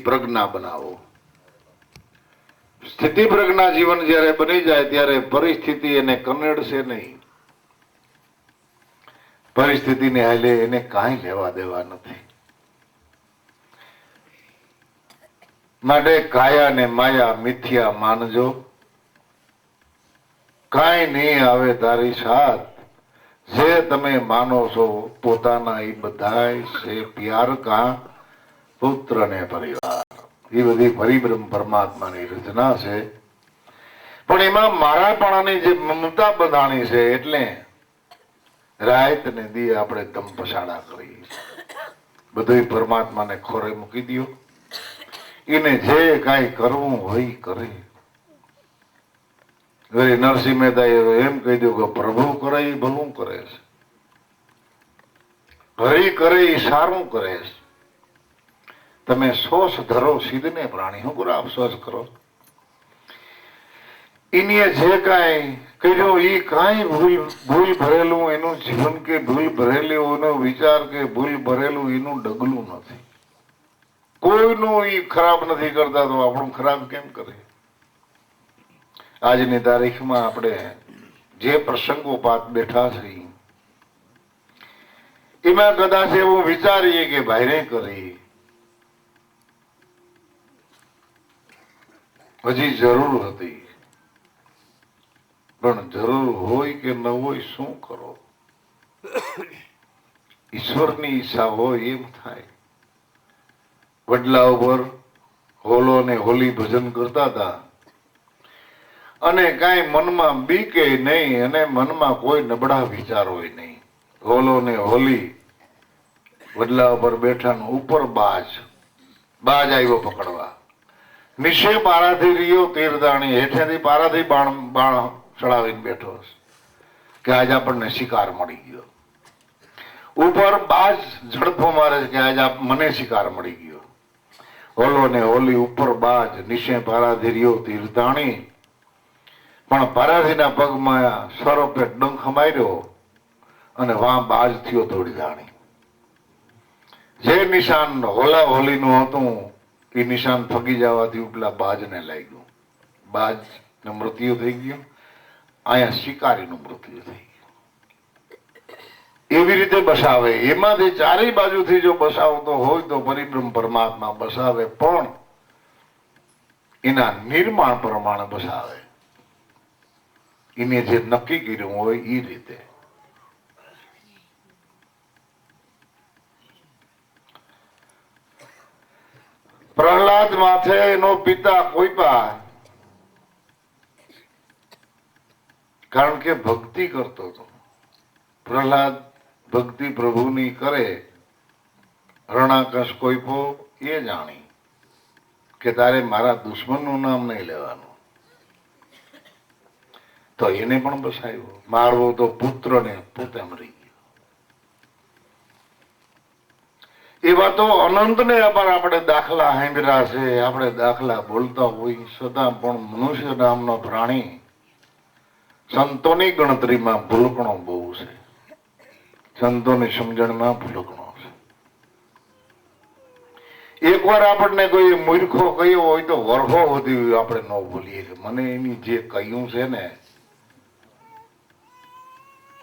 પ્રજ્ઞા બનાવો. સ્થિતિ પ્રજ્ઞા જીવન જ્યારે બની જાય ત્યારે પરિસ્થિતિ એને કનેડશે નહીં. પરિસ્થિતિને હાલે એને કાંઈ લેવા દેવા નથી. માટે કાયા ને માયા મિથ્યા માનજો, કાંઈ નહીં આવે તારી સાથ. જે તમે માનો છો પોતાના એ બધાય છે પ્યાર કા પુત્ર ને પરિવાર. એ બધી પરિબ્રહ્મ પરમાત્માની રચના છે. પણ એમાં મારાપણાની જે મમતા બંધાણી છે એટલે રાત ને દી આપણે દમ પછાડા કરી. બધું પરમાત્માને ખોરે મૂકી દો. એને જે કાંઈ કરવું હોય કરે. નરસિંહ મહેતા એમ કહી દઉં કે પ્રભુ કરે એ ભલું કરે છે, હરિ કરે એ સારું કરે છે. તમે સોસ ધરો સિદ્ધને પ્રાણી, શું કરો અફસોસ કરો? એની જે કાંઈ કર્યો એ કાંઈ ભૂલ ભરેલું એનું જીવન કે ભૂલ ભરેલું એનો વિચાર કે ભૂલ ભરેલું એનું ડગલું નથી. કોઈનું એ ખરાબ નથી કરતા તો આપણું ખરાબ કેમ કરે? આજની તારીખમાં આપણે જે પ્રસંગોપાત બેઠા છીએ એમાં કદાચ એવું વિચારીએ કે ભાઈને કરી હજી જરૂર હતી, પણ જરૂર હોય કે ન હોય શું કરો? ઈશ્વરની ઈચ્છા હોય એમ થાય. વડલા ઉપર હોલો ને હોલી ભજન કરતા હતા અને કાંઈ મનમાં બીકે નહીં અને મનમાં કોઈ નબળા વિચાર હોય નહીં. હોલો ને હોલી વડલા ઉપર બેઠા, ઉપર બાજ આવ્યો પકડવા. નીચે પારાથી રહ્યો તીરદાણી, હેઠેથી પારાથી બાણ ચડાવીને બેઠો કે આજ આપણને શિકાર મળી ગયો. ઉપર બાજ ઝડપો મારે કે આજ મને શિકાર મળી ગયો. હોલો ને હોલી ઉપર બાજ, નીચે પારાથી રહ્યો તીરદાણી. પણ પારાધીના પગમાં સરોપે ડંખ માર્યો અને વાં બાજ થયો થોડી દાણી. જે નિશાન હોલા હોલીનું હતું એ નિશાન ફગી જવાથી ઉપલા બાજને લાગ્યું. બાજનું મૃત્યુ થઈ ગયું. અહીંયા શિકારીનું મૃત્યુ થઈ ગયું. એવી રીતે બસાવે. એમાંથી ચારેય બાજુથી જો બસાવતો હોય તો પરિબ્રહ્મ પરમાત્મા બસાવે, પણ એના નિર્માણ પ્રમાણે બસાવે. એને જે નક્કી કર્યું હોય એ રીતે. પ્રહલાદ માથે એનો પિતા કોઈપા, કારણ કે ભક્તિ કરતો હતો. પ્રહલાદ ભક્તિ પ્રભુની કરે. રણાકશ કોઈપો એ જાણી કે તારે મારા દુશ્મનનું નામ નહીં લેવાનું, તો એને પણ બસાવ્યો. મારવો તો પુત્રને પોતે મરી ગયો. એવા તો અનંત ને આપણે દાખલા સાંભળ્યા છે. આપણે દાખલા બોલતા હોય છતાં પણ મનુષ્ય નામનો પ્રાણી સંતોની ગણતરીમાં ભૂલકણો બહુ છે. સંતોની સમજણમાં ભૂલકણો છે. એકવાર આપણને કોઈ મૂર્ખો કહ્યો હોય તો વરહો સુધી આપણે ન ભૂલીએ કે મને એની જે કહ્યું છે ને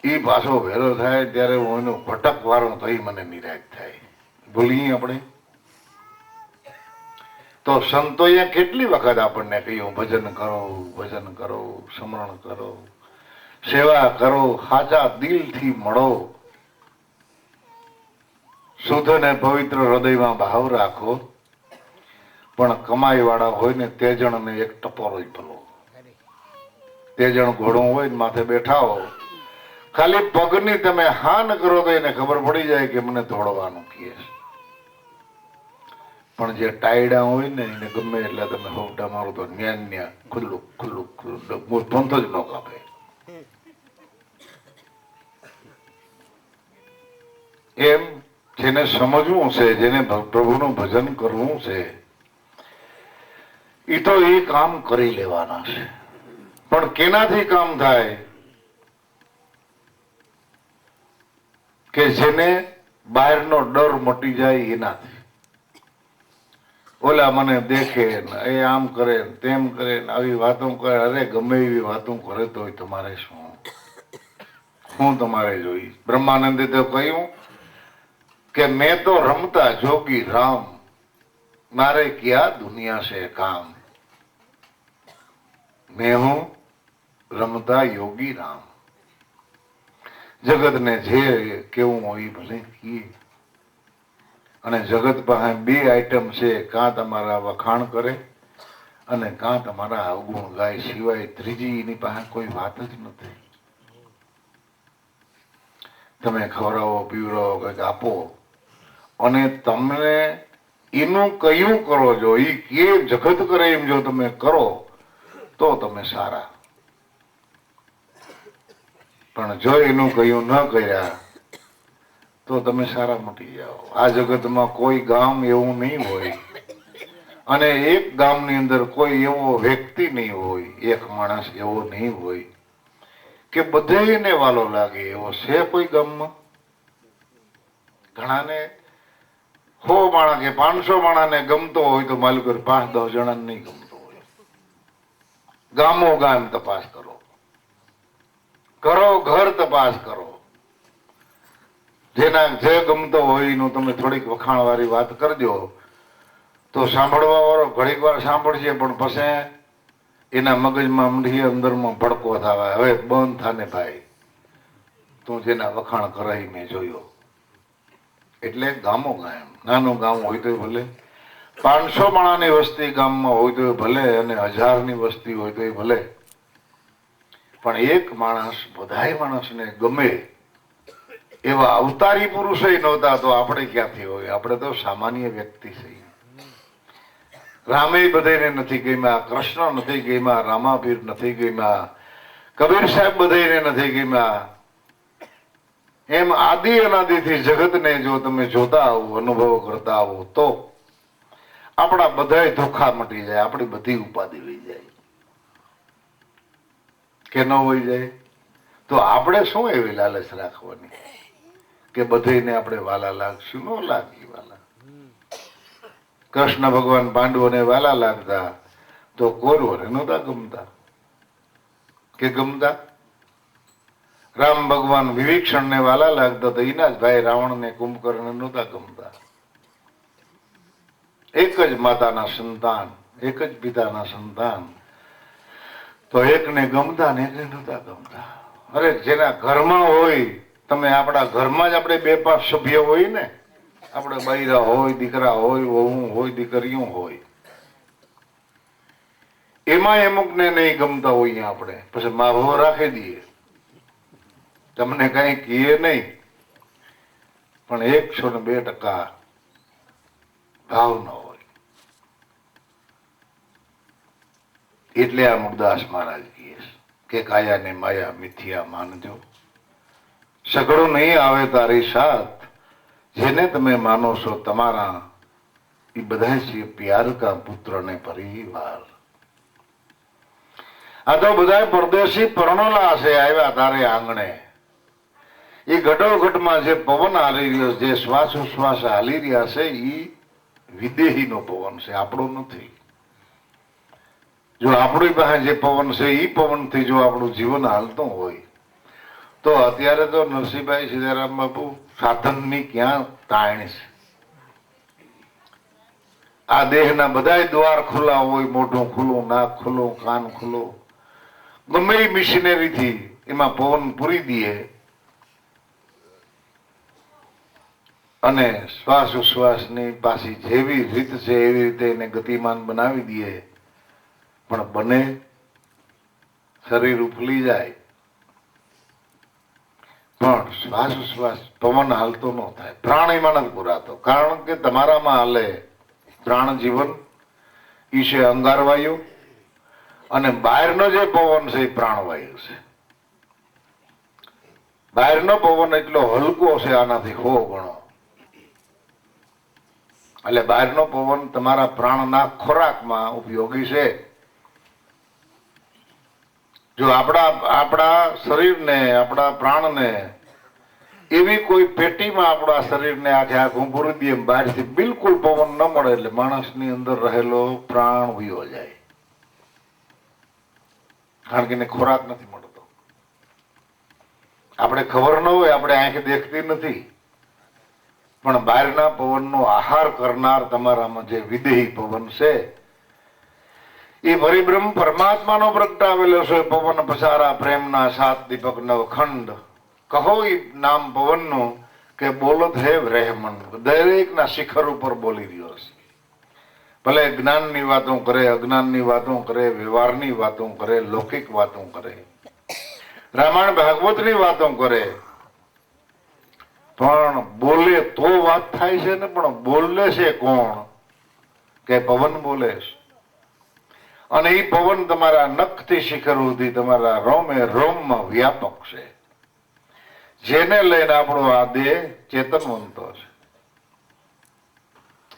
એ પાછો ભેરો થાય ત્યારે હું એનો ભટક વાળો થઈ મને નિરાશ થાય. ભૂલીએ આપણે તો સંતોએ કેટલી વખત આપણને કહ્યું ભજન કરો, સ્મરણ કરો, સેવા કરો, સાચા દિલથી મળો, શુદ્ધ ને પવિત્ર હૃદયમાં ભાવ રાખો. પણ કમાઈ વાળા હોય ને તેજણ ને એક ટપોરો જ ભલો. તેજણ ઘોડું હોય ને માથે બેઠા હો, ખાલી પગની તમે હા ન કરો તો એને ખબર પડી જાય કે મને દોડવાનું કહે છે. પણ જે ટાયડા હોય ને એને ગમે એટલે તમે હોવટા મારો તો ન્યા ખુલ્લું પંથ જ ન કાપે. એમ જેને સમજવું છે, જેને પ્રભુનું ભજન કરવું છે એ તો એ કામ કરી લેવાના છે. પણ કેનાથી કામ થાય? કે જેને બહારનો ડર મટી જાય એનાથી. ઓલા મને દેખે ને એ આમ કરે ને તેમ કરે ને આવી વાતો કરે. અરે ગમે એવી વાતો કરે તોય તમારે શું તમારે જોઈ? બ્રહ્માનંદે તો કહ્યું કે મેં તો રમતા જોગી રામ, મારે ક્યાં દુનિયા છે કામ. મેં હું રમતા યોગી રામ. જગત ને જે કેવું હોય ભલે કીએ. અને જગત પાસે બે આઈટમ છે, કાં તમારા વખાણ કરે અને કાં તમારા અવગુણ ગાય, સિવાય ત્રીજી એની પાસે કોઈ વાત જ નથી. તમે ખવડાવો પીવડાવો કંઈક આપો અને તમને એનું કયું કરો છો, એ કે જગત કરે એમ જો તમે કરો તો તમે સારા. પણ જો એનું કયું ન કર્યા તો તમે સારા મટી જાઓ. આ જગતમાં કોઈ ગામ એવું નહીં હોય અને એક ગામની અંદર કોઈ એવો વ્યક્તિ નહીં હોય, એક માણસ એવો નહીં હોય કે બધાને વાલો લાગે એવો છે કોઈ ગામમાં? ઘણાને 100 માણા કે 500 માણાને ગમતો હોય તો માલિક 5-10 જણાને નહીં ગમતો હોય. ગામો ગામ તપાસ કરો, ઘર તપાસ કરો. જેના જે ગમતો હોય એનું તમે થોડીક વખાણ વાળી વાત કરજો તો સાંભળવા વાળો ઘડીક વાર સાંભળશે, પણ પછી એના મગજમાં ઊંડી અંદરમાં ભડકો થવા, હવે બંધ થાને ભાઈ, તું જેના વખાણ કરાઈ મેં જોયો. એટલે ગામો ગામ, નાનું ગામ હોય તો ભલે, 500 માણાની વસ્તી ગામમાં હોય તો ભલે અને 1000ની વસ્તી હોય તો ભલે, પણ એક માણસ બધાય માણસને ગમે એવા અવતારી પુરુષો નહોતા તો આપણે ક્યાંથી હોય? આપણે તો સામાન્ય વ્યક્તિ છીએ. રામે બધાને નથી ગમ્યા, કૃષ્ણ નથી ગમ્યા, રામાપીર નથી ગમ્યા, કબીર સાહેબ બધાને નથી ગમ્યા. એમ આદિ અનાદિથી જગતને જો તમે જોતા આવો, અનુભવ કરતા આવો તો આપણા બધાય ધોખા મટી જાય, આપણી બધી ઉપાધિ વહી જાય કે ન વહી જાય? તો આપણે શું એવી લાલચ રાખવાની કે બધાને આપણે વાલા લાગશું? ન લાગી વાલા. કૃષ્ણ ભગવાન પાંડવોને વાલા લાગતા તો કૌરવોને નહોતા ગમતા કે ગમતા? રામ ભગવાન વિભીષણને વાલા લાગતા તો એના જ ભાઈ રાવણને કુંભકર્ણને નહોતા ગમતા. એક જ માતાના સંતાન, એક જ પિતાના સંતાન, તો એકને ગમતા ને એકને નહોતા ગમતા. અરે જેના ઘરમાં હોય, તમે આપણા ઘરમાં જ આપણે 2-5 સભ્ય હોય ને, આપણે બૈરા હોય, દીકરા હોય, વહુ હોય, દીકરીઓ હોય, એમાં અમુકને નહીં ગમતા હોય આપણે પછી મા ભાવ રાખી દઈએ, તમને કઈ કહીએ નહીં, પણ 102% ભાવ ન હોય. એટલે આ મુરદાસ મહારાજ કહે કે કાયા ને માયા મિથ્યા માનજો, સઘળું નહીં આવે તારી સાથ, જેને તમે માનો છો તમારા એ બધા છે પ્યાર કા પુત્ર ને પરિવાર. આ તો બધા પરદેશી પરણોલા છે, આવ્યા તારે આંગણે. એ ઘટોઘટમાં જે પવન હાલી રહ્યો, જે શ્વાસોશ્વાસ હાલી રહ્યા છે, એ વિદેહીનો પવન છે, આપણો નથી. જો આપણી પાસે જે પવન છે એ પવનથી જો આપણું જીવન હાલતું હોય તો અત્યારે તો નરસિંહભાઈ સીતારામ બાપુ સાધનની ક્યાં તાણ છે? આ દેહના બધાય દ્વાર ખુલ્લા હોય, મોઢું ખુલ્લું, નાક ખુલ્લું, કાન ખુલ્લું, ગમે એ મિશનરીથી એમાં પવન પૂરી દઈએ અને શ્વાસોશ્વાસની પાછી જેવી રીત છે એવી રીતે એને ગતિમાન બનાવી દઈએ, પણ બને શરીર ઉફલી જાય, પણ શ્વાસોશ્વાસ પવન હાલતો ન થાય, પ્રાણ એમાં નથી પુરાતો. કારણ કે તમારામાં હાલે પ્રાણ જીવન ઈ છે અંગારવાયુ, અને બહારનો જે પવન છે એ પ્રાણવાયુ છે. બહારનો પવન એટલો હલકો છે આનાથી 100 ગણો. એટલે બહારનો પવન તમારા પ્રાણના ખોરાકમાં ઉપયોગી છે. જો આપણા શરીરને, આપણા પ્રાણને એવી કોઈ પેટીમાં આપણા શરીરને આખે આખું પૂરી દઈએ, બહારથી બિલકુલ પવન ન મળે એટલે માણસની અંદર રહેલો પ્રાણ વયો જાય. કારણ કે એને ખોરાક નથી મળતો. આપણે ખબર ન હોય, આપણે આંખે દેખતી નથી, પણ બહારના પવનનો આહાર કરનાર તમારામાં જે વિદેહી પવન છે એ પરિબ્રહ્મ પરમાત્માનો પ્રગટાવેલો છે. પવન પસારા પ્રેમના સાત દીપક નવખંડ, કહો એ નામ પવનનું કે બોલત હે બ્રહ્મણ. દરેકના શિખર ઉપર બોલી રહ્યો છે. ભલે જ્ઞાનની વાતો કરે, અજ્ઞાનની વાતો કરે, વ્યવહારની વાતો કરે, લૌકિક વાતો કરે, રામાયણ ભાગવતની વાતો કરે, પણ બોલે તો વાત થાય છે ને. પણ બોલે છે કોણ? કે પવન બોલે છે. અને એ પવન તમારા નખથી શિખર સુધી તમારા રોમે રોમમાં વ્યાપક છે. જેને લઈને આપણો આ દેહ ચેતનવંતો છે.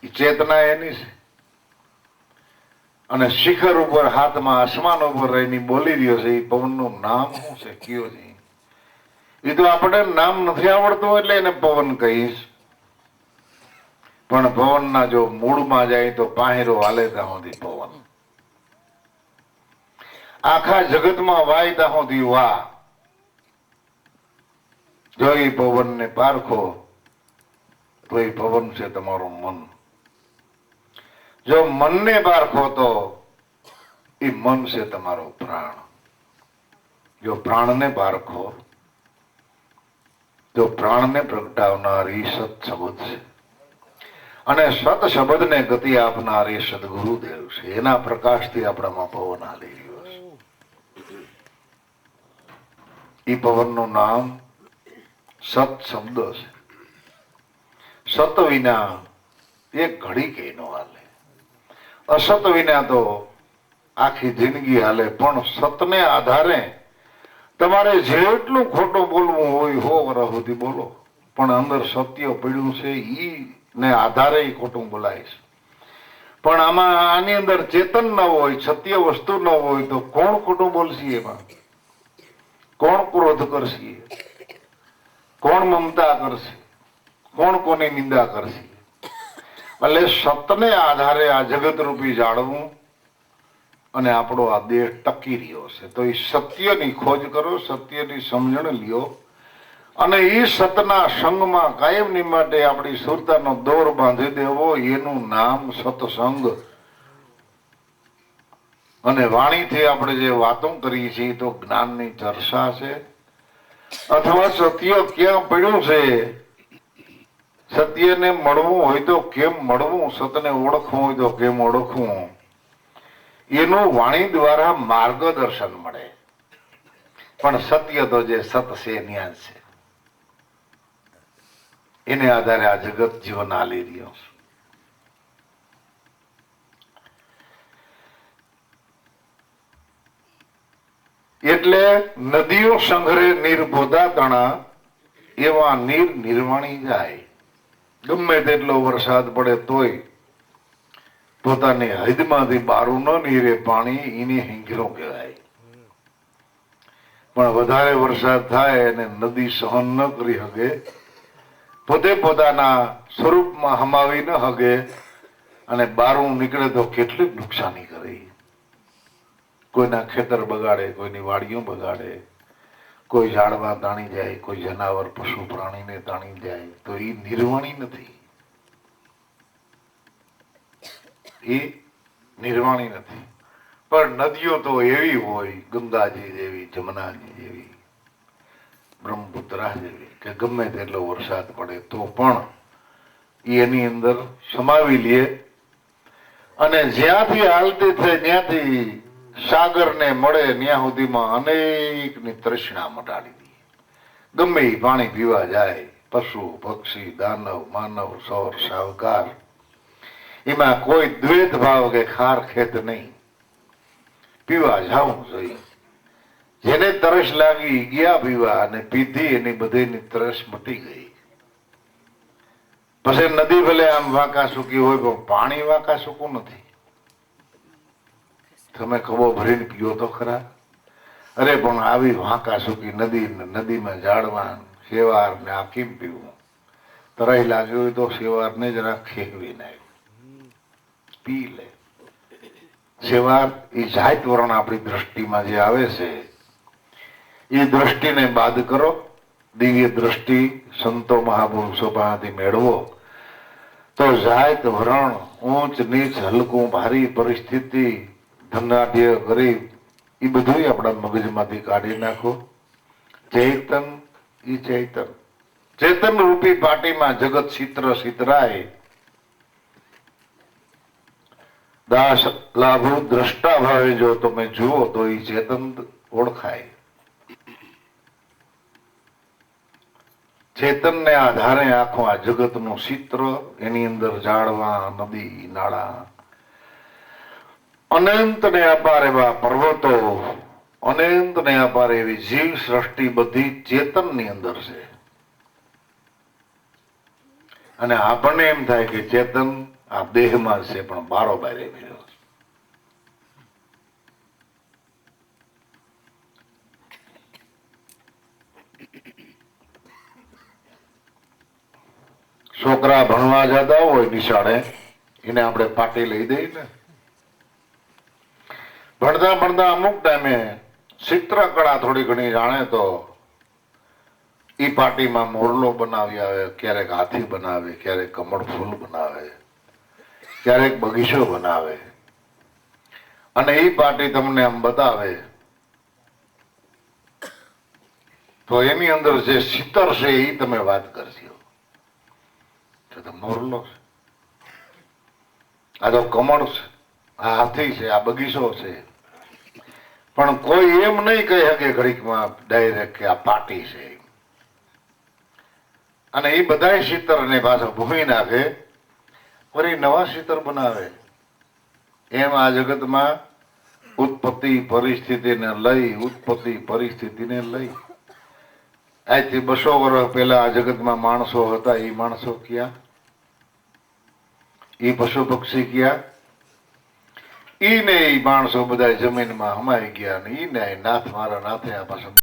એ ચેતના એની છે. અને શિખર ઉપર હાથમાં આસમાન ઉપર રહીને બોલી રહ્યો છે. એ પવનનું નામ શું છે? કયો છે? એ તો આપણે નામ નથી આવડતું એટલે એને પવન કહીશ. પણ પવનના જો મૂળમાં જાય તો પાહેરો હાલે ત્યાં સુધી પવન. આખા જગતમાં વાય ત્યાં સુધી વાહ. જો એ પવનને પારખો તો એ પવન છે તમારું મન. જો મનને પારખો તો એ મન છે તમારો પ્રાણ. જો પ્રાણને પારખો તો પ્રાણને પ્રગટાવનાર એ સત શબ્દ છે. અને સત શબ્દને ગતિ આપનાર એ સદગુરુદેવ છે. એના પ્રકાશથી આપણામાં પવન હાલી રહ્યો છે. એ પવનનું નામ સત શબ્દ છે. સત વિના એક ઘડી કે ન હાલે. અસત વિના તો આખી જિંદગી હાલે. પણ સતને આધારે તમારે જેટલું ખોટું બોલવું હોય 100 વર્ષ સુધી બોલો, પણ અંદર સત્ય પડ્યું છે ઈ ને આધારે ખોટું બોલાય છે. પણ આમાં આની અંદર ચેતન ન હોય, સત્ય વસ્તુ ન હોય તો કોણ ખોટું બોલશે? એમાં કોણ ક્રોધ કરશે? કોણ મમતા કરશે? કોણ કોની નિંદા કરશે? એટલે સતને આધારે આ જગત રૂપી જાળવું અને આપણો આ દેહ ટકી રહ્યો છે. તો એ સત્યની ખોજ કરો, સત્યની સમજણ લ્યો અને એ સતના સંગમાં કાયમની માટે આપણી સુરતાનો દોર બાંધી દેવો. એનું નામ સત્સંગ. અને વાણીથી આપણે જે વાતો કરીએ છીએ તો જ્ઞાનની ચર્ચા છે, અથવા સત્ય ક્યાં પડ્યું છે, સત્યને મળવું હોય તો કેમ મળવું, સતને ઓળખવું હોય તો કેમ ઓળખવું, એનું વાણી દ્વારા માર્ગદર્શન મળે. પણ સત્ય તો જે સત છે ન્યાસ છે, એને આધારે આ જગત જીવન હાલી રહ્યો છે. એટલે નદીઓ સંઘરે નીર પોતા તણા, એવા નીર નિર્વાણી જાય. ગમે તેટલો વરસાદ પડે તોય પોતાની હદમાંથી બારું ન નીરે પાણી, એને હિંગરો કહેવાય. પણ વધારે વરસાદ થાય અને નદી સહન ન કરી શકે, પોતે પોતાના સ્વરૂપમાં હમાવી ન શકે અને બારું નીકળે તો કેટલીક નુકસાની કરે. કોઈના ખેતર બગાડે, કોઈની વાડીઓ બગાડે, કોઈ ઝાડવા તાણી જાય, કોઈ જનાવર પશુ પ્રાણીને તાણી જાય. તો એ નિર્વાણી નથી, એ નિર્વાણી નથી. પણ નદીઓ તો એવી હોય, ગંગાજી જેવી, જમનાજી જેવી, બ્રહ્મપુત્રા જેવી, કે ગમે તેટલો વરસાદ પડે તો પણ એની અંદર સમાવી લે અને જ્યાંથી હાલતી થાય ત્યાંથી સાગરને મળે ત્યાં સુધીમાં અનેકની તૃષ્ણા મટાડી દે. ગમે એ પાણી પીવા જાય, પશુ પક્ષી દાનવ માનવ સૌર સાવકાર, એમાં કોઈ દ્વેત ભાવ કે ખાર ખેત નહીં. પીવા જાવું જોઈએ. જેને તરસ લાગી ગયા પીવા અને પીધી એની બધીની તરસ મટી ગઈ. પછી નદી ભલે આમ વાંકા સૂકી હોય પણ પાણી વાંકા સૂકું નથી. તમે ખબો ભરીને પીઓ તો ખરા. અરે પણ આવી વાંકા સૂકી નદી, નદીમાં ઝાડવા શેવાર ને આ કેમ પીવું? તરાઈ લાગ્યું હોય તો શેવારને જરા ખેકવી નાખ, પી લે. શેવાર એ જાત વર્ણ આપણી દ્રષ્ટિમાં જે આવે છે એ દ્રષ્ટિને બાદ કરો. દિવ્ય દ્રષ્ટિ સંતો મહાપુરુષો પાસેથી મેળવો તો જાત વરણ, ઊંચ નીચ, હલકું ભારી, પરિસ્થિતિ, ધનાઢ્ય ગરીબ એ બધું આપણા મગજમાંથી કાઢી નાખો. ચેતન ઈ ચેતન, ચેતન રૂપી પાટીમાં જગત ચિત્ર ચિતરાય. દાસ લાભુ દ્રષ્ટા ભાવે જો તમે જુઓ તો એ ચેતન ઓળખાય. ચેતનને આધારે આખું આ જગતનું ચિત્ર, એની અંદર ઝાડવા, નદી, નાળા, અનંત ને અપાર એવા પર્વતો, અનંત ને અપાર એવી જીવ સૃષ્ટિ બધી ચેતનની અંદર છે. અને આપણને એમ થાય કે ચેતન આ દેહમાં છે, પણ બારોબાર રહ્યો છે. છોકરા ભણવા જતા હોય નિશાળે, એને આપણે પાટી લઈ દઈએ ને. ભણતા ભણતા અમુક ટાઈમે ચિત્રકળા થોડી ઘણી જાણે તો ઈ પાટીમાં મોરલો બનાવી આવે, ક્યારેક હાથી બનાવે, ક્યારેક કમળ ફૂલ બનાવે, ક્યારેક બગીચો બનાવે. અને ઈ પાટી તમને આમ બતાવે તો એની અંદર જે ચિત્ર છે એ તમે વાત કરશો. તો મોરલો છે, આ તો કમળ છે, આ હાથી છે, આ બગીચો છે. પણ કોઈ એમ નહીં કહી શકે ઘડીકમાં ડાયરેક્ટ કે આ પાટી છે. અને એ બધા ચિત્ર ને પાછા ભૂમી નાખે, ફરી નવા ચિત્ર બનાવે. એમ આ જગતમાં ઉત્પત્તિ પરિસ્થિતિને લઈ, ઉત્પત્તિ પરિસ્થિતિને લઈ, આજથી 200 વર્ષ પહેલા આ જગતમાં માણસો હતા. એ માણસો ક્યાં? એ પશુ પક્ષી ક્યાં? ઈ ને ઈ માણસો બધા જમીનમાં હમાઈ ગયા. ને ઈ ને નાથ મારા નાથે આ પાછા